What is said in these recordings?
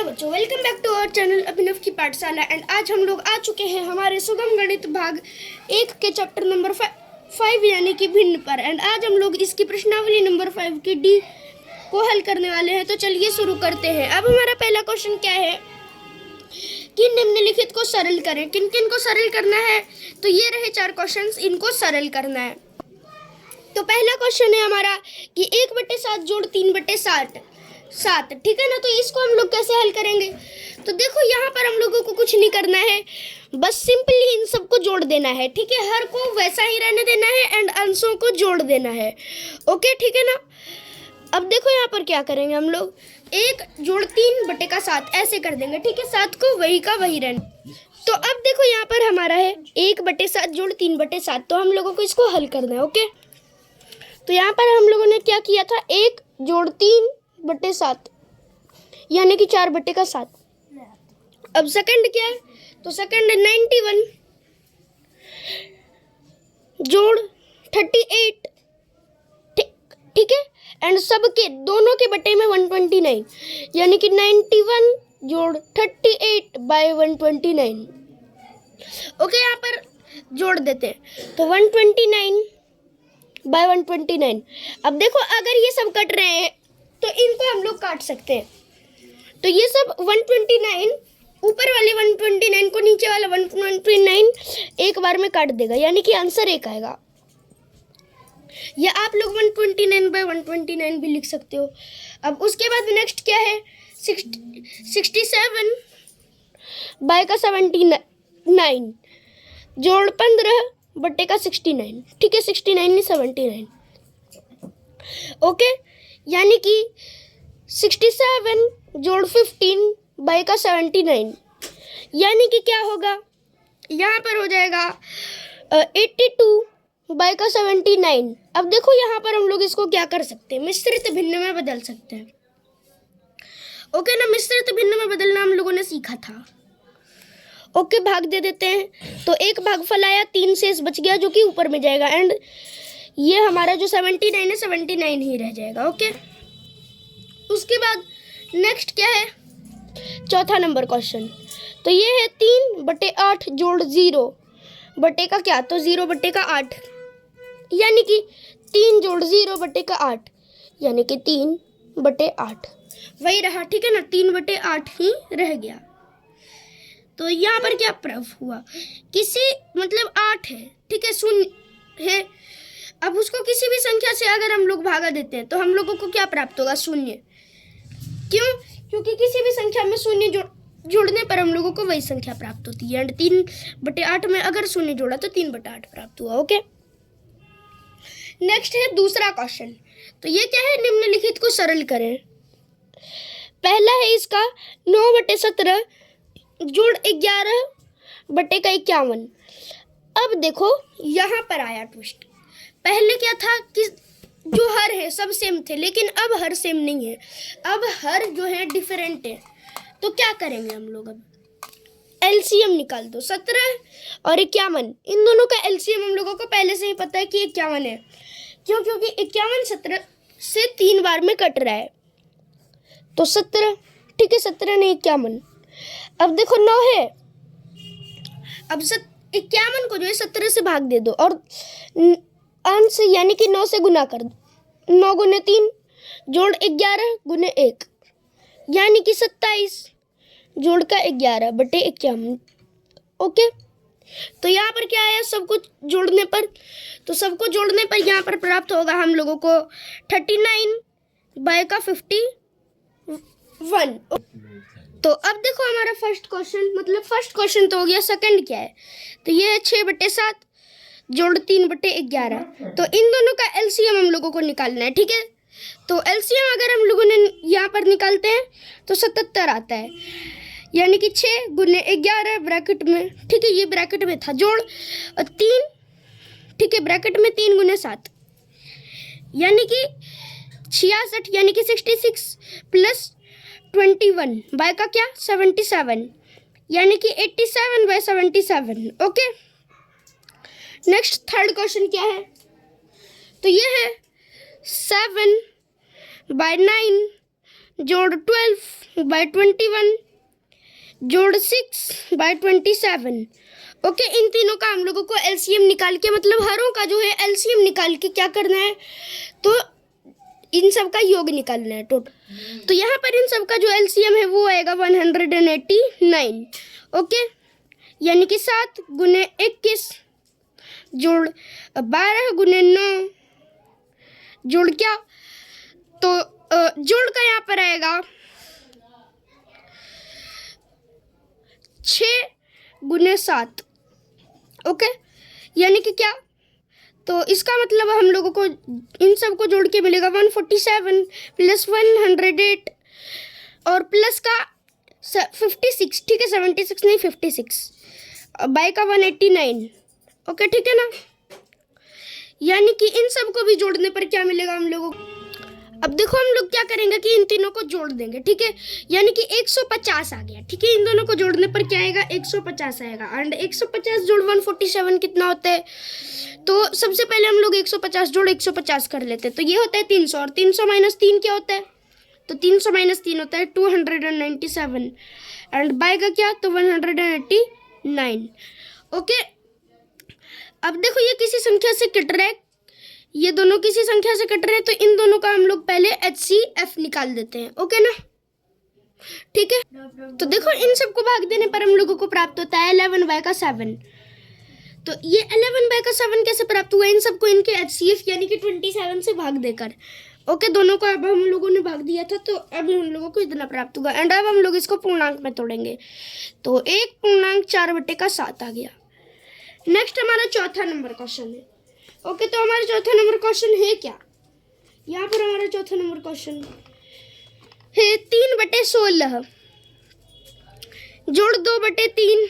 Hello बच्चों, welcome back to our channel Abhinav की पाठशाला। एंड आज हम लोग आ चुके हैं हमारे सुगम गणित भाग 1 के चैप्टर नंबर 5 यानी कि भिन्न पर। एंड आज हम लोग इसकी प्रश्नावली नंबर 5 की डी को हल करने वाले हैं। तो चलिए शुरू करते हैं। अब हमारा पहला क्वेश्चन क्या है कि निम्नलिखित को सरल करें। किन किन को सरल करना है? तो ये रहे 4 क्वेश्चंस, इनको सरल करना है। तो पहला क्वेश्चन है हमारा कि 1/7 जोड़ 3/7 7, ठीक है ना। तो इसको हम लोग कैसे हल करेंगे? तो देखो यहाँ पर हम लोगों को कुछ नहीं करना है, बस सिंपली इन सबको जोड़ देना है, ठीक है। हर को वैसा ही रहने देना है एंड अंशों को जोड़ देना है, ओके, ठीक है ना। अब देखो यहाँ पर क्या करेंगे हम लोग, 1 जोड़ 3/7 ऐसे कर देंगे, ठीक है। 7 को वही का वही रहने। तो अब देखो यहाँ पर हमारा है 1/7 जोड़ 3/7, तो हम लोगों को इसको हल करना है, ओके। तो यहाँ पर हम लोगों ने क्या किया था, 1 जोड़ 3/7 यानी कि 4/7। अब सेकंड क्या है, तो सेकंड है 91 जोड़ 38, ठीक है। एंड सबके दोनों के बटे में 129 यानी कि 91 जोड़ 38/129, ओके। यहाँ पर जोड़ देते हैं तो 129/129। अब देखो अगर ये सब कट रहे हैं तो इनको हम लोग काट सकते हैं। तो ये सब 129 ऊपर वाले 129 को नीचे वाला 129 एक बार में काट देगा, यानी कि आंसर 1 आएगा। या आप लोग 129/129 भी लिख सकते हो। अब उसके बाद नेक्स्ट क्या है, 67/79 जोड़ 15/69, ठीक है। 69 नहीं 79, ओके। यानी कि 67 जोड़ 15/79 यानी कि क्या होगा, यहाँ पर हो जाएगा 82/79। अब देखो यहाँ पर हम लोग इसको क्या कर सकते हैं, मिश्रित भिन्न में बदल सकते हैं, ओके ना। मिश्रित भिन्न में बदलना हम लोगों ने सीखा था, ओके। भाग दे देते हैं, तो 1 भागफल आया, 3 शेष बच गया जो कि ऊपर में जाएगा। एंड ये हमारा जो 79 है 79 ही रह जाएगा, ओके। उसके बाद नेक्स्ट क्या है, चौथा नंबर क्वेश्चन। तो ये है 3/8 जोड़ 0 बटे का क्या, तो 0/8 यानी कि 3 जोड़ 0/8 यानी कि 3/8 वही रहा, ठीक है ना। 3/8 ही रह गया। तो यहाँ पर क्या प्रूफ हुआ, किसी मतलब 8 है, ठीक है, शून्य है। अब उसको किसी भी संख्या से अगर हम लोग भागा देते हैं तो हम लोगों को क्या प्राप्त होगा, शून्य। क्यों? क्योंकि किसी भी संख्या में शून्य जोड़ने पर हम लोगों को वही संख्या प्राप्त होती है। एंड 3/8 में अगर शून्य जोड़ा तो 3/8 प्राप्त हुआ, ओके। नेक्स्ट है दूसरा क्वेश्चन। तो ये क्या है, निम्नलिखित को सरल करें। पहला है इसका 9/17 जोड़ 11/51। अब देखो यहाँ पर आया ट्विस्ट। पहले क्या था कि जो हर है सब सेम थे, लेकिन अब हर सेम नहीं है, अब हर जो है डिफरेंट है। तो क्या करेंगे हम लोग, अब एलसीएम निकाल दो। 17 और 51, इन दोनों का एलसीएम हम लोगों को पहले से ही पता है कि 51 है। क्यों? क्योंकि 51 17 से 3 बार में कट रहा है, तो 17, ठीक है। 17 नहीं 51। अब देखो 9 है, अब 51 को जो है 17 से भाग दे दो और अंश यानी कि 9 से गुना कर दो। 9 गुने 3 जोड़ 11 गुने 1 यानी कि 27 जोड़ का 11/51, ओके। तो यहाँ पर क्या आया, सबको जोड़ने पर, तो सबको जोड़ने पर यहाँ पर प्राप्त होगा हम लोगों को 39/51। तो अब देखो हमारा फर्स्ट क्वेश्चन, मतलब फर्स्ट क्वेश्चन तो हो गया। सेकंड क्या है, तो ये है 6/7 जोड़ 3/11। तो इन दोनों का एलसीएम हम लोगों को निकालना है, ठीक है। तो एलसीएम अगर हम लोगों ने यहाँ पर निकालते हैं तो 77 आता है, यानी कि 6 गुने 11 ब्रैकेट में, ठीक है, ये ब्रैकेट में था, जोड़ 3, ठीक है, ब्रैकेट में 3 गुने 7 यानी कि 66 यानी कि 66 प्लस 21 बाय का क्या 77 यानी कि 87/77, ओके। नेक्स्ट थर्ड क्वेश्चन क्या है, तो ये है 7/9 जोड़ 12/21 जोड़ 6/27। ओके, इन तीनों का हम लोगों को एलसीएम निकाल के, मतलब हरों का जो है एलसीएम निकाल के क्या करना है, तो इन सब का योग निकालना है टोटल। तो यहाँ पर इन सब का जो एलसीएम है वो आएगा 189। ओके, यानी कि 7 गुने 21 जोड़ 12 गुने 9 जोड़ क्या, तो जोड़ का यहाँ पर आएगा 6 गुने 7। ओके, यानी कि क्या, तो इसका मतलब हम लोगों को इन सब को जोड़ के मिलेगा 147 प्लस 108 और प्लस का 56, ठीक है, 76 नहीं 56, बाय का 189। ओके, ठीक है ना। यानी कि इन सब को भी जोड़ने पर क्या मिलेगा हम लोगों को, अब देखो हम लोग क्या करेंगे कि इन तीनों को जोड़ देंगे, ठीक है, यानी कि 150 आ गया, ठीक है। इन दोनों को जोड़ने पर क्या आएगा, 150 आएगा। एंड 150 जोड़ 147 कितना होता है, तो सबसे पहले हम लोग 150 जोड़ 150 कर लेते हैं, तो ये होता है 300, और 300 माइनस 3 क्या होता है, तो 300 माइनस 3 होता है 297 एंड बाय का क्या, तो 189। ओके, अब देखो ये किसी संख्या से कट रहा है, ये दोनों किसी संख्या से कट रहे हैं, तो इन दोनों का हम लोग पहले HCF निकाल देते हैं। ओके ना, ठीक है। तो देखो इन सबको भाग देने पर हम लोगों को प्राप्त होता है 11/7। तो ये 11/7 कैसे प्राप्त हुआ, इन सबको इनके HCF यानी कि 27 से भाग देकर। ओके, दोनों को अब हम लोगों ने भाग दिया था, तो अब हम लोगों को इतना प्राप्त हुआ। एंड अब हम लोग इसको पूर्णांक में तोड़ेंगे, तो 1.4/7 आ गया। नेक्स्ट हमारा चौथा नंबर क्वेश्चन है। ओके, तो हमारा चौथा नंबर क्वेश्चन है क्या, यहाँ पर हमारा चौथा नंबर क्वेश्चन है 3/16 जोड़ 2/3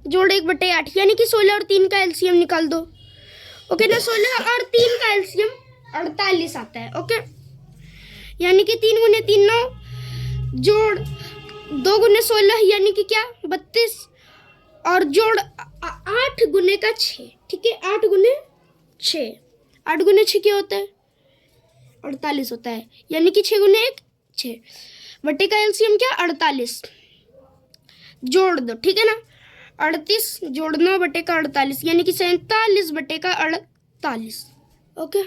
जोड़ 1/8, यानी कि 16 और 3 का एलसीएम निकाल दो। ओके ना, 16 और 3 का एलसीएम 48 आता है। ओके, यानी कि 3 गुने 3 9 जोड़ 2 गुने 16 यानी कि क्या 32 और जोड़ 8 गुने का 6, ठीक है, 8 गुने 6, 8 गुने 6 क्या होता है, 48 होता है, यानी कि 6 गुने 1 6 बटे का एलसीएम क्या 48 जोड़ दो, ठीक है ना, 38 जोड़ 9 बटे का 48 यानी कि 47 बटे का 48। ओके,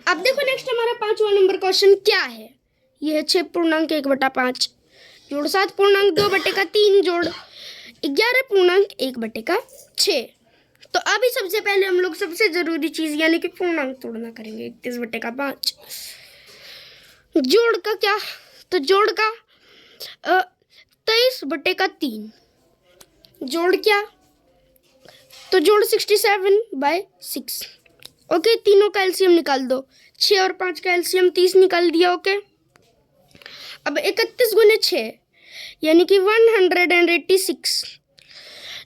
अब देखो नेक्स्ट हमारा 5वां नंबर क्वेश्चन क्या है, यह है 6.1/5 जोड़ 7.2/3 जोड़ 11.1/6। तो अभी सबसे पहले हम लोग सबसे जरूरी चीज यानी कि पूर्णांक तोड़ना करेंगे। 31/5 जोड़ का क्या, तो जोड़ का 23/3 जोड़ क्या, तो जोड़ 67/6। ओके, तीनों का एलसीएम निकाल दो, 6 और 5 का एलसीएम 30 निकाल दिया। ओके, अब 31 गुने 6 यानी कि 186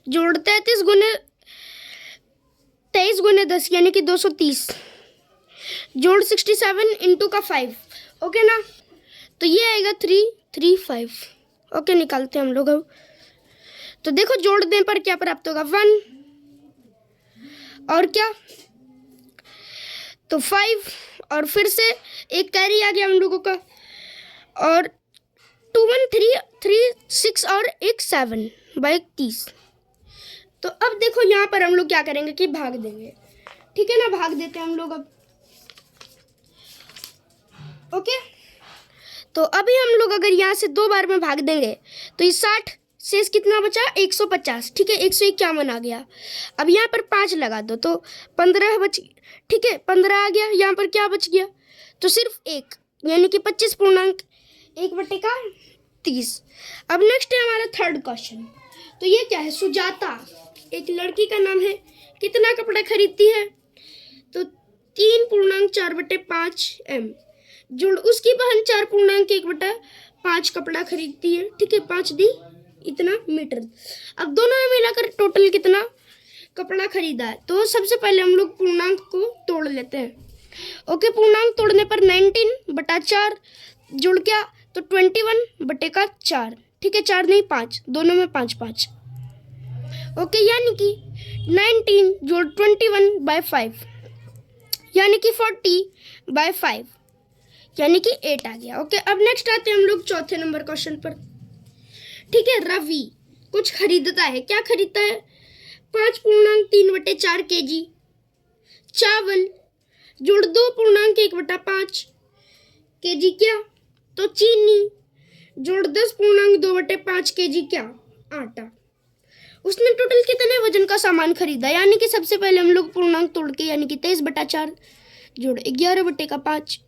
जोड़ 23 गुने 10 यानी कि 230 जोड़ 67 इंटू का 5। ओके ना, तो ये आएगा 335। ओके, निकालते हैं हम लोग अब। तो देखो जोड़ने पर क्या प्राप्त होगा, 1 और क्या, तो 5 और फिर से एक कैरी आ गया हम लोगों का, और 2 1 3 3 6 और एक 7/30। तो अब देखो यहाँ पर हम लोग क्या करेंगे कि भाग देंगे, ठीक है ना, भाग देते हैं हम लोग अब। ओके, तो अभी हम लोग अगर यहाँ से 2 बार में भाग देंगे तो ये 60 शेष कितना बचा 150, ठीक है, 151 आ गया। अब यहाँ पर 5 लगा दो तो 15 बच, ठीक है, 15 आ गया। यहाँ पर क्या बच गया, तो सिर्फ 1 यानी कि 25.1/30। अब नेक्स्ट है हमारा थर्ड क्वेश्चन। तो ये क्या है, सुजाता एक लड़की का नाम है, कितना कपड़ा खरीदती है, तो 3.4/5 m जोड़ उसकी बहन 4.1/5 कपड़ा खरीदती है, ठीक है, 5 दी इतना मीटर। अब दोनों में मिलाकर टोटल कितना कपड़ा खरीदा है, तो सबसे पहले हम लोग पूर्णांक को तोड़ लेते हैं। ओके, पूर्णांक तोड़ने पर 19/4 जोड़ क्या, तो 21/4, ठीक है, 4 नहीं 5, दोनों में 5 5। ओके, यानी कि 19 जोड़ 21/5 यानी कि 40/5, यानी कि 8 आ गया। ओके, अब नेक्स्ट आते हैं हम लोग चौथे नंबर क्वेश्चन पर। ठीक है, रवि कुछ खरीदता है। क्या खरीदता है? 5.3/4 kg चावल, जोड़ 2.1/5 kg क्या? तो चीनी, जोड़ 10.2/5 kg क्या? आटा। उसने टोटल कितने वजन का सामान खरीदा? यानी कि सबसे पहले हम लोग पूर्णांक तोड़ के, यानी कि 23/4 जोड़ 11/5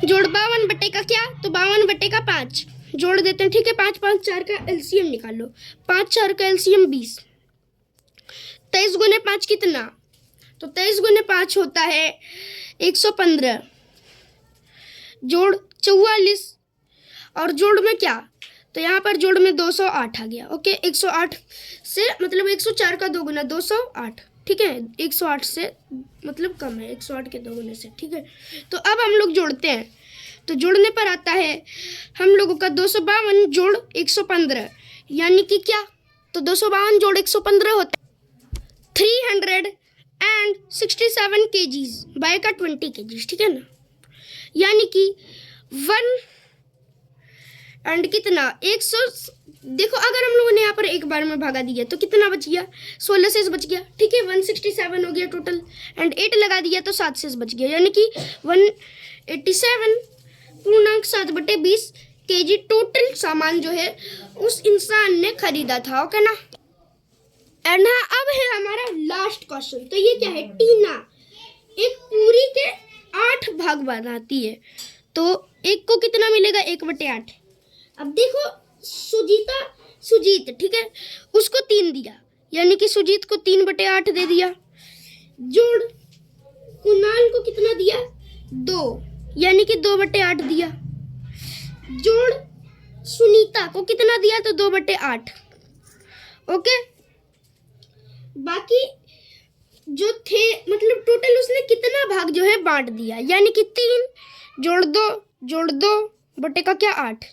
जोड़ 52 का क्या? तो 52/5 जोड़ देते हैं। ठीक है, 5 5 4 का एलसीएम निकालो। 5 4 का एलसीएम 20। 23 गुने 5 कितना? तो 23 गुने 5 होता है 115 जोड़ 44 और जोड़ में क्या? तो यहाँ पर जोड़ में 208 आ गया। ओके, 108 से मतलब 104 का 2 गुना 208। ठीक है, 108 से मतलब कम है 108 के 2 गुने से। ठीक है, तो अब हम लोग जोड़ते हैं। तो जोड़ने पर आता है हम लोगों का 252 जोड़ 115, यानी कि क्या? तो 252 जोड़ 115 होता है 367 kgs बाय का 20 kgs। ठीक है ना, यानी कि 1 एंड कितना 100। देखो, अगर हम लोगों ने यहाँ पर एक बार में भागा दिया तो कितना बच गया? 16 शेष बच गया। ठीक है, 167 हो गया टोटल एंड 8 लगा दिया तो 7 शेष बच गया, यानी कि 187.7/20 kg टोटल सामान जो है उस इंसान ने खरीदा था। ओके ना। एंड हाँ, अब है हमारा लास्ट क्वेश्चन। तो ये क्या है? टीना एक पूरी के 8 भाग बनाती है, तो एक को कितना मिलेगा? 1/8। अब देखो, सुजीत ठीक है, उसको 3 दिया, यानी कि सुजीत को 3/8 दे दिया। जोड़ कुणाल को कितना दिया? 2, यानी कि 2/8 दिया। जोड़ सुनीता को कितना दिया? तो 2/8। ओके, बाकी जो थे मतलब टोटल उसने कितना भाग जो है बांट दिया, यानी कि 3 जोड़ 2 बटे का क्या? 8,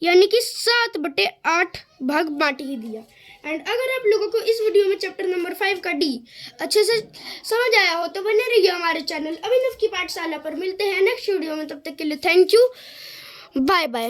यानी कि 7/8 भाग बांट ही दिया। एंड अगर आप लोगों को इस वीडियो में चैप्टर नंबर 5 का डी अच्छे से समझ आया हो तो बने रहिए हमारे चैनल अभिनव की पाठशाला पर। मिलते हैं नेक्स्ट वीडियो में, तब तक के लिए थैंक यू, बाय बाय।